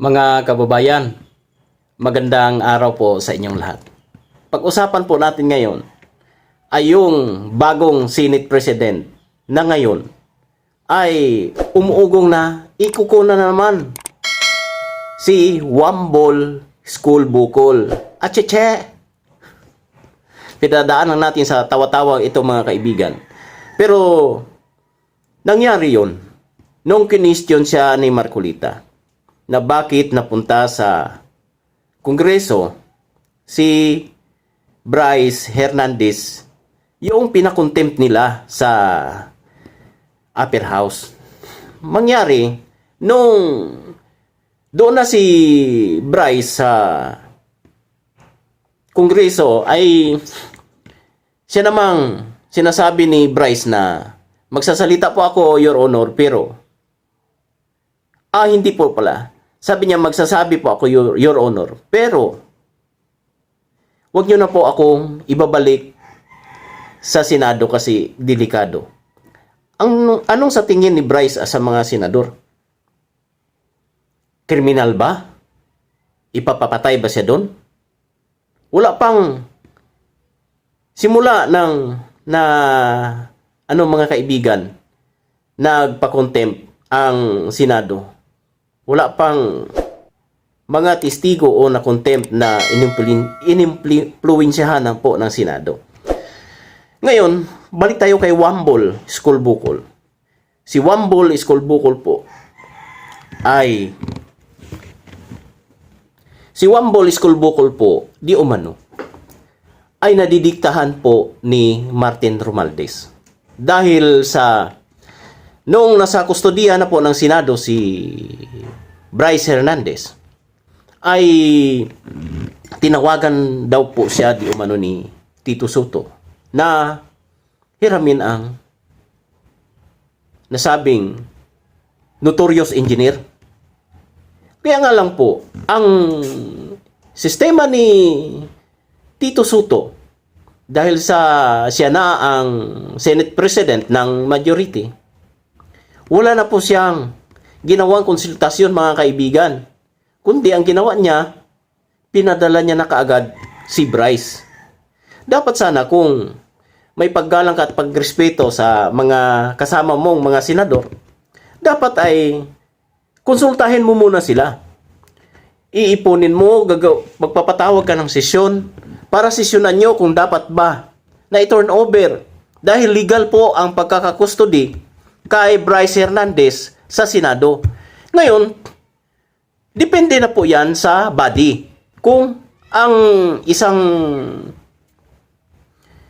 Mga kababayan, magandang araw po sa inyong lahat. Pag-usapan po natin ngayon ay yung bagong Senate President na ngayon ay umuugong na ikukunan na naman si Wambol School Bukol. Acheche! Pinadaanan natin sa tawa-tawa ito mga kaibigan. Pero nangyari yun nung kinestyon siya ni Marcolita na bakit napunta sa Kongreso si Bryce Hernandez, yung pinakontempt nila sa Upper House. Mangyari, nung doon na si Bryce sa Kongreso, ay siya namang sinasabi ni Bryce na magsasalita po ako, Your Honor, pero hindi po pala. Sabi niya, magsasabi po ako, Your Honor. Pero, wag niyo na po akong ibabalik sa Senado kasi delikado. Anong sa tingin ni Bryce sa mga senador? Kriminal ba? Ipapapatay ba siya doon? Wala pang simula ng mga kaibigan, nagpa-contempt ang Senado. Wala pang mga testigo o na contempt na inimpluwensyahan po ng Senado. Ngayon, balik tayo kay Wambol School Bukol. Si Wambol School Bukol po di umano ay nadidiktahan po ni Martin Romualdez. Dahil sa noong nasa kustodiya na po ng Senado si Bryce Hernandez, ay tinawagan daw po siya di umano ni Tito Soto na hiramin ang nasabing notorious engineer. Kaya nga lang po, ang sistema ni Tito Soto, dahil sa siya na ang Senate President ng majority, wala na po siyang ginawang konsultasyon mga kaibigan. Kundi ang ginawa niya, pinadala niya na kaagad si Bryce. Dapat sana kung may paggalang ka at pagrespeto sa mga kasama mong mga senador, dapat ay konsultahin mo muna sila. Iipunin mo, magpapatawag ka ng sesyon para sesyonan nyo kung dapat ba na i-turn over. Dahil legal po ang pagkakakustody kay Bryce Hernandez sa Senado. Ngayon, depende na po yan sa body. Kung ang isang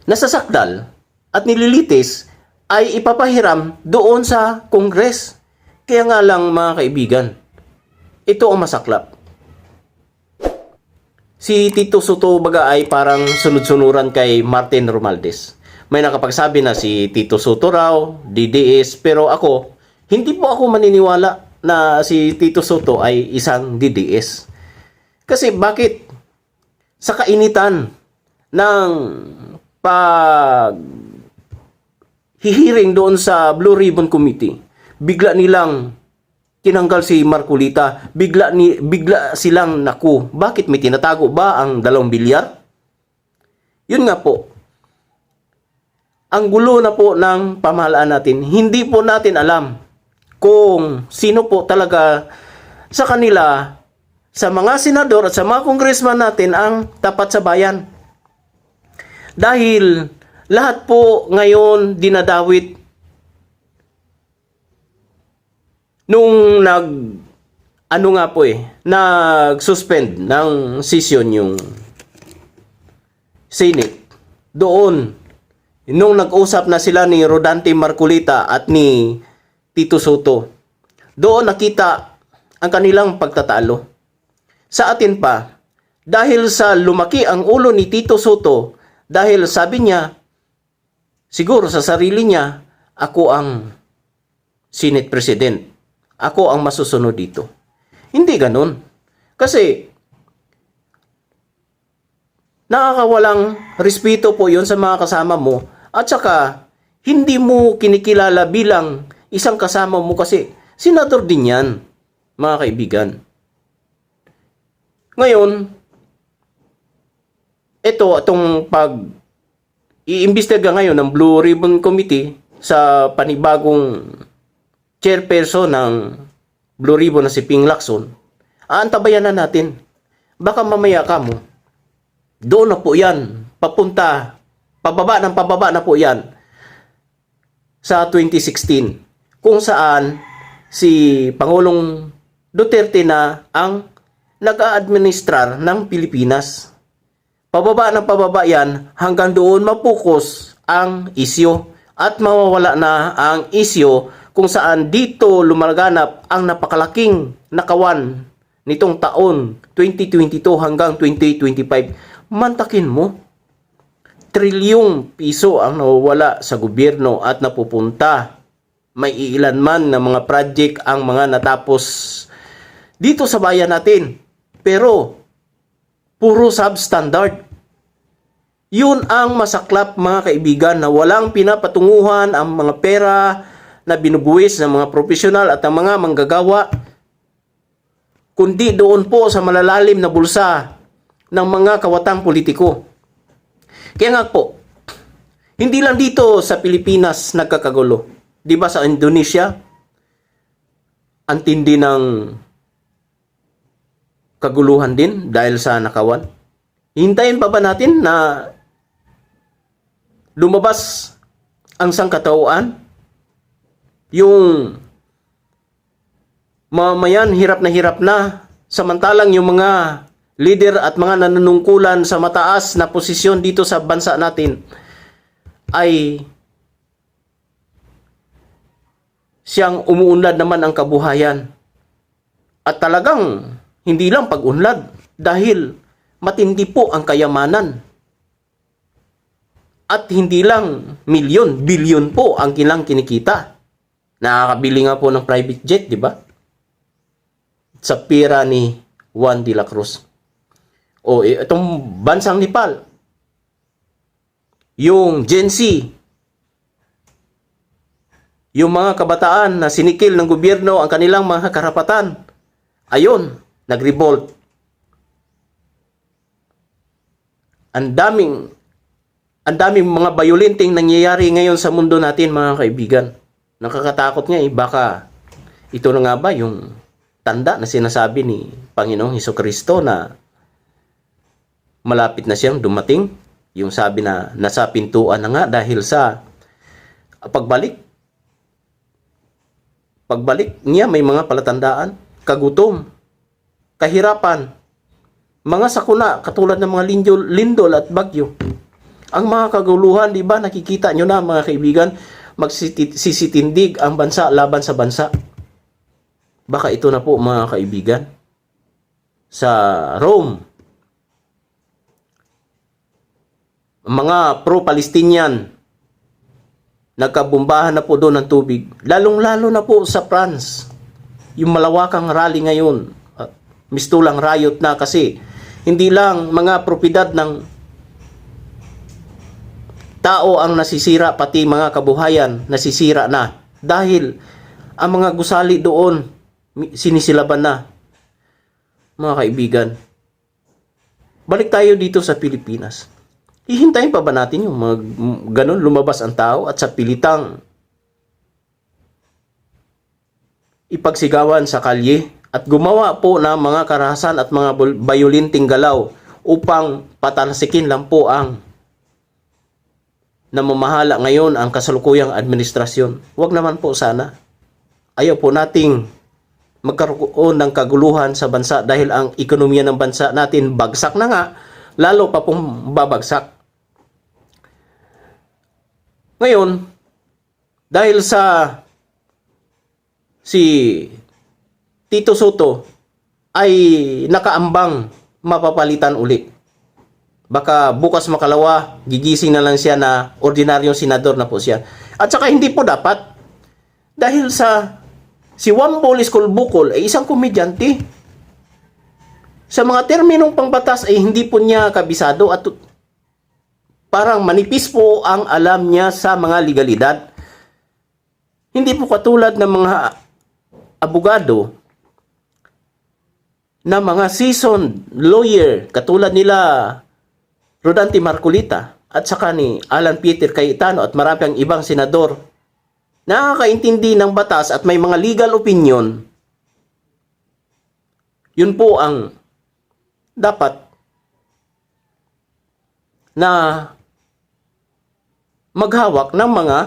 nasasakdal at nililitis ay ipapahiram doon sa Congress. Kaya nga lang mga kaibigan, ito ang masaklap. Si Tito Soto baga ay parang sunod-sunuran kay Martin Romualdez. May nakapagsabi na si Tito Soto raw, DDS, pero ako, hindi po ako maniniwala na si Tito Soto ay isang DDS. Kasi bakit sa kainitan ng hihiring doon sa Blue Ribbon Committee, bigla nilang tinanggal si Marcolita, bigla silang naku. Bakit may tinatago ba ang 2 bilyar? Yun nga po. Ang gulo na po ng pamahalaan natin. Hindi po natin alam kung sino po talaga sa kanila, sa mga senador at sa mga congressman natin ang tapat sa bayan. Dahil lahat po ngayon dinadawit nung nag-suspend ng session yung Senate. Doon, nung nag-usap na sila ni Rodante Marcolita at ni Tito Soto, doon nakita ang kanilang pagtatalo. Sa atin pa, dahil sa lumaki ang ulo ni Tito Soto, dahil sabi niya, siguro sa sarili niya, ako ang Senate President. Ako ang masusunod dito. Hindi ganun. Kasi, nakakawalang respeto po yun sa mga kasama mo at saka, hindi mo kinikilala bilang isang kasama mo kasi senador din yan, mga kaibigan. Ngayon, itong iimbestiga ngayon ng Blue Ribbon Committee sa panibagong chairperson ng Blue Ribbon na si Ping Lacson, aantabayan na natin. Baka mamaya ka mo, doon na po yan, pababa na po yan sa 2016, kung saan si Pangulong Duterte na ang nag-a-administrar ng Pilipinas. Pababa yan hanggang doon mapokus ang isyo at mawawala na ang isyo kung saan dito lumaganap ang napakalaking nakawan nitong taon 2022 hanggang 2025. Mantakin mo, trilyong piso ang nawawala sa gobyerno at napupunta. May ilan man na mga project ang mga natapos dito sa bayan natin. Pero, puro substandard. Yun ang masaklap, mga kaibigan, na walang pinapatunguhan ang mga pera na binubuwis ng mga profesional at ang mga manggagawa, kundi doon po sa malalalim na bulsa ng mga kawatang politiko. Kaya nga po, hindi lang dito sa Pilipinas nagkakagulo. Di ba sa Indonesia, ang tindi ng kaguluhan din dahil sa nakawan? Hintayin pa ba natin na lumabas ang sangkatauhan? Yung mamayan hirap na, samantalang yung mga leader at mga nanunungkulan sa mataas na posisyon dito sa bansa natin ay siyang umuunlad naman ang kabuhayan. At talagang hindi lang pag-unlad, dahil matindi po ang kayamanan. At hindi lang milyon, bilyon po ang kilang kinikita. Nakakabili nga po ng private jet, di ba? Sa pera ni Juan de la Cruz. O itong bansang Nepal, yung Gen Z, yung mga kabataan na sinikil ng gobyerno ang kanilang mga karapatan, ayon, nag-revolt. Ang daming mga bayolenteng nangyayari ngayon sa mundo natin, mga kaibigan. Nakakatakot nga baka ito na nga ba yung tanda na sinasabi ni Panginoong Hesukristo na malapit na siyang dumating. Yung sabi na nasa pintuan na nga dahil sa pagbalik niya may mga palatandaan, kagutom, kahirapan, mga sakuna katulad ng mga lindol at bagyo. Ang mga kaguluhan, di ba, nakikita nyo na, mga kaibigan, magsisitindig ang bansa laban sa bansa. Baka ito na po, mga kaibigan, sa Rome, mga pro-Palestinian, nagkabumbahan na po doon ng tubig. Lalong-lalo na po sa France, yung malawakang rally ngayon, mistulang riot na kasi hindi lang mga propiedad ng tao ang nasisira, pati mga kabuhayan nasisira na dahil ang mga gusali doon sinisilaban na. Mga kaibigan, balik tayo dito sa Pilipinas. Hihintayin pa ba natin yung mga ganun lumabas ang tao at sa pilitang ipagsigawan sa kalye at gumawa po ng mga karahasan at mga bayolenteng galaw upang patalsikin lang po ang namamahala ngayon ang kasalukuyang administrasyon? Huwag naman po sana. Ayaw po nating magkaroon ng kaguluhan sa bansa dahil ang ekonomiya ng bansa natin bagsak na nga, lalo pa pong babagsak. Ngayon, dahil sa si Tito Soto ay nakaambang mapapalitan uli. Baka bukas makalawa, gigising na lang siya na ordinaryong senador na po siya. At saka hindi po dapat. Dahil si Juan Bolis Colbucol ay isang komedyante. Sa mga terminong pangbatas ay hindi po niya kabisado at parang manipis po ang alam niya sa mga legalidad. Hindi po katulad ng mga abogado na mga seasoned lawyer katulad nila Rodante Marcolita at saka ni Alan Peter Cayetano at marami pang ibang senador nakakaintindi ng batas at may mga legal opinion, yun po ang dapat na maghawak ng mga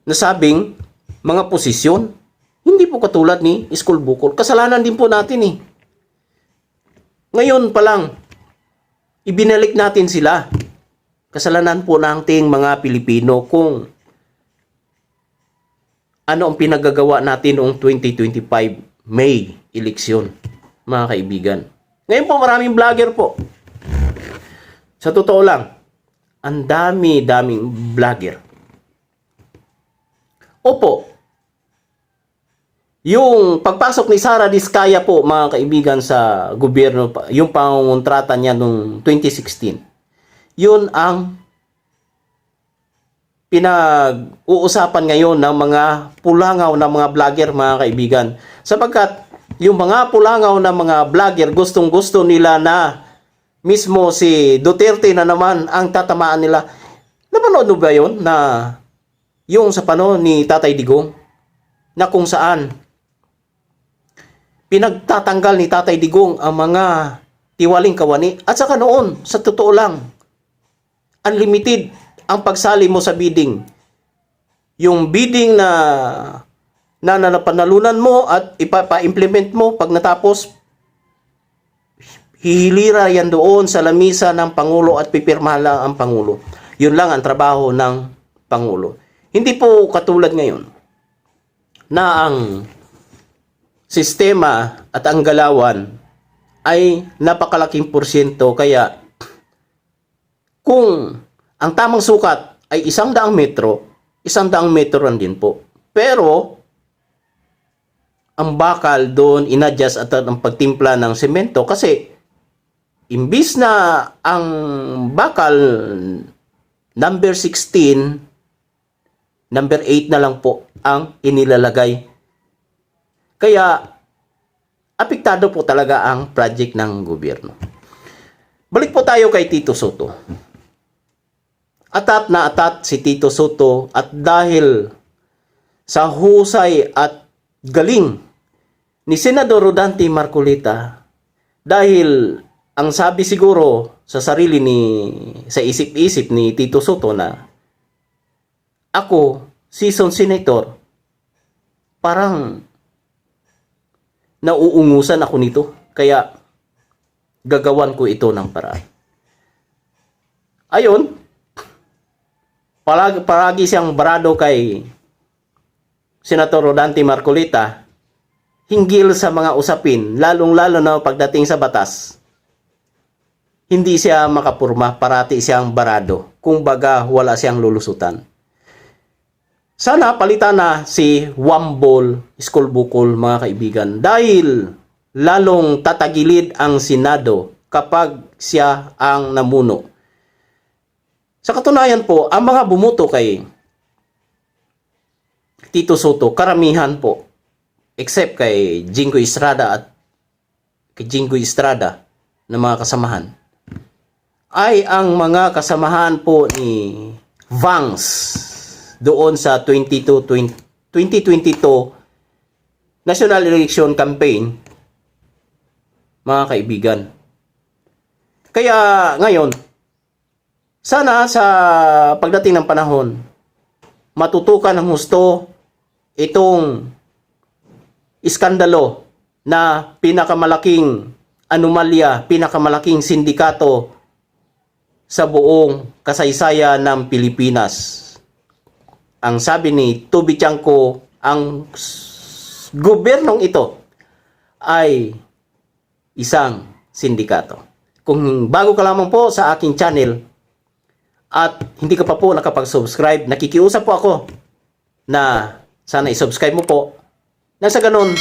nasabing mga posisyon. Hindi po katulad ni Iskul Bukol. Kasalanan din po natin eh. Ngayon pa lang, ibinalik natin sila. Kasalanan po nating mga Pilipino kung ano ang pinagagawa natin noong 2025 May eleksyon, mga kaibigan. Ngayon po maraming vlogger po. Sa totoo lang, ang dami-daming vlogger. Opo, yung pagpasok ni Sara Diskaya po, mga kaibigan, sa gobyerno, yung pangontrata niya noong 2016, yun ang pinag-uusapan ngayon ng mga pulangaw ng mga vlogger, mga kaibigan. Sapagkat yung mga pulangaw ng mga vlogger, gustong-gusto nila na mismo si Duterte na naman ang tatamaan nila. Napanood mo ba yun? Na yung sa panahon ni Tatay Digong, na kung saan pinagtatanggal ni Tatay Digong ang mga tiwaling kawani. At saka noon, sa totoo lang, unlimited ang pagsali mo sa bidding. Yung bidding na napanalunan mo at ipapa-implement mo pag natapos, hihilira yan doon sa lamisa ng Pangulo at pipirmahan lang ang Pangulo. Yun lang ang trabaho ng Pangulo. Hindi po katulad ngayon na ang sistema at ang galawan ay napakalaking porsyento. Kaya kung ang tamang sukat ay 100 metro, 100 metro rin din po. Pero ang bakal doon inadjust at ang pagtimpla ng semento, kasi imbis na ang bakal number 16, number 8 na lang po ang inilalagay. Kaya apektado po talaga ang project ng gobyerno. Balik po tayo kay Tito Soto. Atat na atat si Tito Soto, at dahil sa husay at galing ni Senador Rodante Marcolita, dahil ang sabi siguro sa sarili sa isip-isip ni Tito Soto na ako, seasoned senator, parang nauungusan ako nito, kaya gagawan ko ito ng paraan. Ayon, palagi siyang barado kay Senator Rodante Marcolita hinggil sa mga usapin, lalong-lalo na pagdating sa batas. Hindi siya makapurma, parati siyang barado. Kung baga, wala siyang lulusutan. Sana palitan na si Wambol, Iskul Bukol, mga kaibigan, dahil lalong tatagilid ang Senado kapag siya ang namuno. Sa katunayan po, ang mga bumuto kay Tito Soto, karamihan po, except kay Jinggoy Estrada at kay Jinggoy Estrada na mga kasamahan, ay ang mga kasamahan po ni Vance doon sa 2022 National Election Campaign, mga kaibigan. Kaya ngayon, sana sa pagdating ng panahon, matutukan ng husto itong iskandalo na pinakamalaking anomalya, pinakamalaking sindikato sa buong kasaysayan ng Pilipinas. Ang sabi ni Toby Chanko, ang gobyernong ito ay isang sindikato. Kung bago ka lamang po sa aking channel at hindi ka pa po nakapag-subscribe, nakikiusap po ako na sana i-subscribe mo po. Nang sa ganun,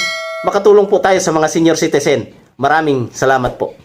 makatulong po tayo sa mga senior citizen. Maraming salamat po.